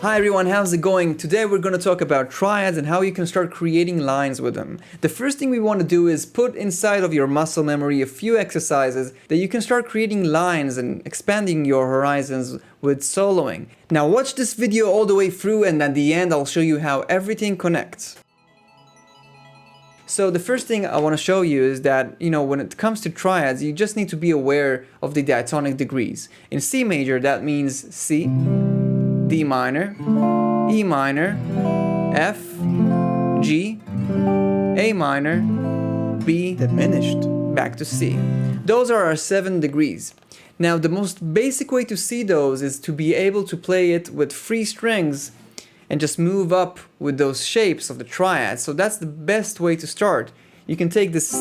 Hi everyone, how's it going? Today we're going to talk about triads and how you can start creating lines with them. The first thing we want to do is put inside of your muscle memory a few exercises that you can start creating lines and expanding your horizons with soloing. Now watch this video all the way through, and at the end I'll show you how everything connects. So the first thing I want to show you is that, when it comes to triads, you just need to be aware of the diatonic degrees. In C major, that means C, D minor, E minor, F, G, A minor, B diminished, back to C. Those are our 7 degrees. Now the most basic way to see those is to be able to play it with free strings and just move up with those shapes of the triad. So that's the best way to start. You can take this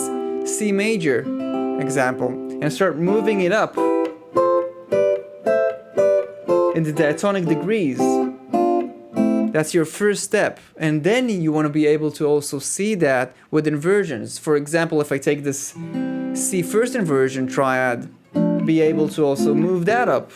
C major example and start moving it up in the diatonic degrees. That's your first step. And then you want to be able to also see that with inversions. For example, if I take this C first inversion triad, be able to also move that up.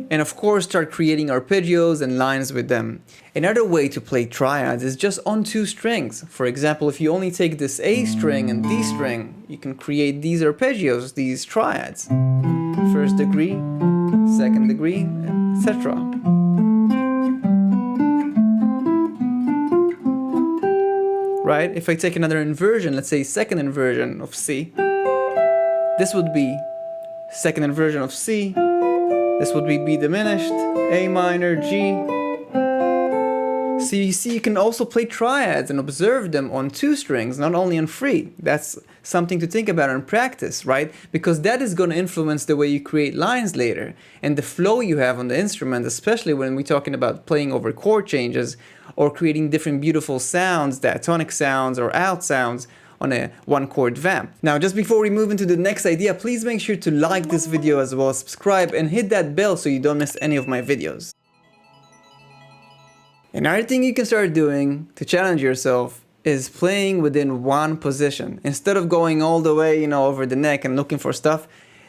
And of course start creating arpeggios and lines with them. Another way to play triads is just on 2 strings. For example, if you only take this A string and D string, you can create these arpeggios, these triads. First degree, second degree, etc. Right? If I take another inversion, let's say second inversion of C, this would be second inversion of C. This would be B diminished, A minor, G. So you see, you can also play triads and observe them on 2 strings, not only on 3. That's something to think about and practice, right? Because that is going to influence the way you create lines later and the flow you have on the instrument, especially when we're talking about playing over chord changes or creating different beautiful sounds, diatonic sounds or out sounds on a 1-chord vamp. Now, just before we move into the next idea, please make sure to like this video as well as subscribe and hit that bell so you don't miss any of my videos. Another thing you can start doing to challenge yourself is playing within 1 position. Instead of going all the way, over the neck and looking for stuff,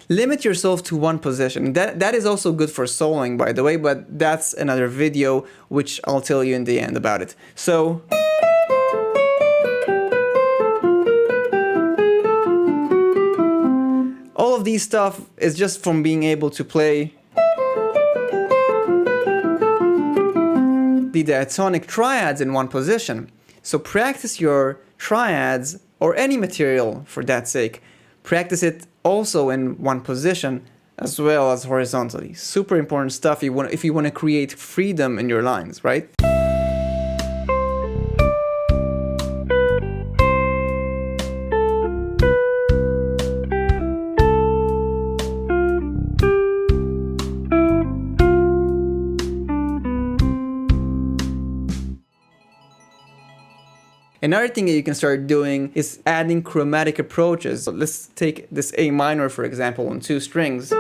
limit yourself to 1 position. That is also good for soloing, by the way, but that's another video which I'll tell you in the end about it. So all of these stuff is just from being able to play the diatonic triads in 1 position. So practice your triads, or any material for that sake. Practice it also in 1 position as well as horizontally. Super important stuff if you want to create freedom in your lines, right? Another thing that you can start doing is adding chromatic approaches. So let's take this A minor, for example, on 2 strings.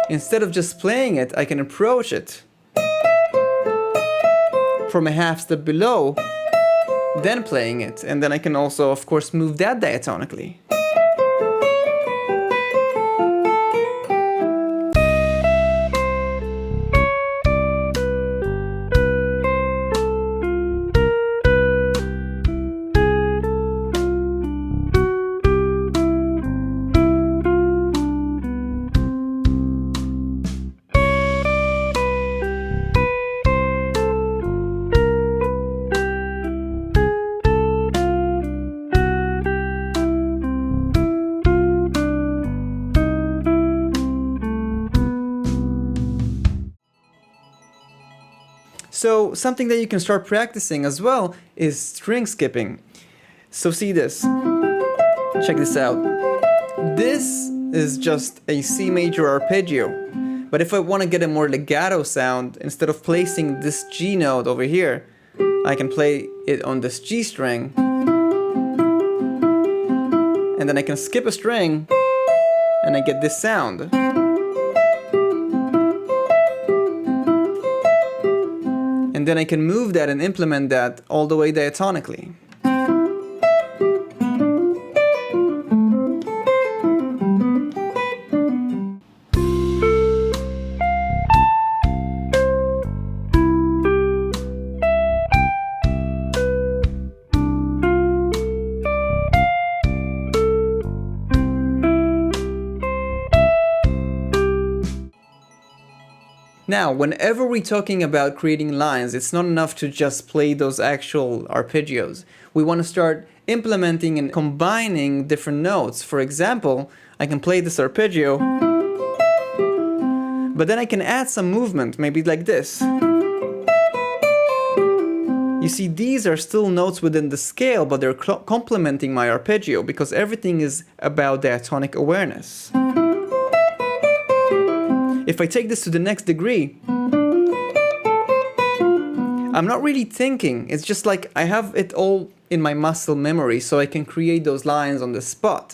Instead of just playing it, I can approach it from a half step below, then playing it. And then I can also, of course, move that diatonically. So something that you can start practicing as well is string skipping. So see this. Check this out. This is just a C major arpeggio. But if I want to get a more legato sound, instead of placing this G note over here, I can play it on this G string. And then I can skip a string and I get this sound. And then I can move that and implement that all the way diatonically. Now, whenever we're talking about creating lines, it's not enough to just play those actual arpeggios. We want to start implementing and combining different notes. For example, I can play this arpeggio, but then I can add some movement, maybe like this. You see, these are still notes within the scale, but they're complementing my arpeggio because everything is about diatonic awareness. If I take this to the next degree, I'm not really thinking. It's just like I have it all in my muscle memory, so I can create those lines on the spot.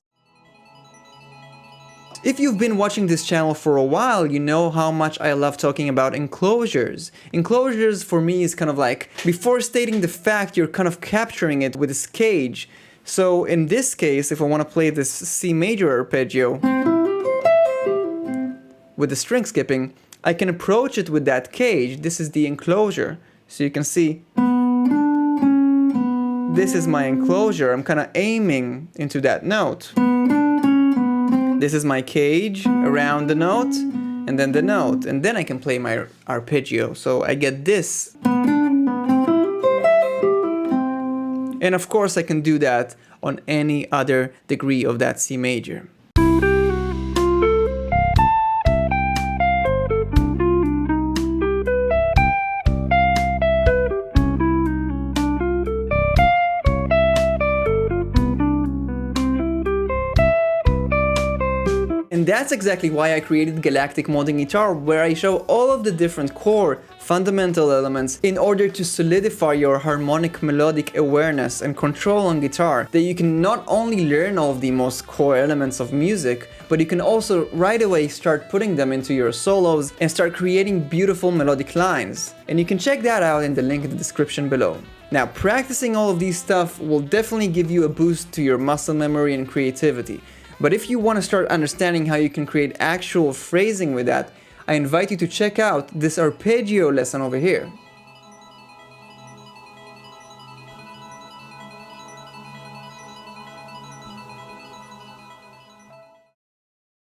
If you've been watching this channel for a while, you know how much I love talking about enclosures. Enclosures for me is kind of like, before stating the fact, you're kind of capturing it with this cage. So in this case, if I want to play this C major arpeggio with the string skipping, I can approach it with that cage. This is the enclosure. So you can see, this is my enclosure. I'm kind of aiming into that note. This is my cage around the note, and then the note, and then I can play my arpeggio. So I get this. And of course I can do that on any other degree of that C major. And that's exactly why I created Galactic Modern Guitar, where I show all of the different core fundamental elements in order to solidify your harmonic melodic awareness and control on guitar, that you can not only learn all of the most core elements of music, but you can also right away start putting them into your solos and start creating beautiful melodic lines. And you can check that out in the link in the description below. Now, practicing all of these stuff will definitely give you a boost to your muscle memory and creativity. But if you want to start understanding how you can create actual phrasing with that, I invite you to check out this arpeggio lesson over here.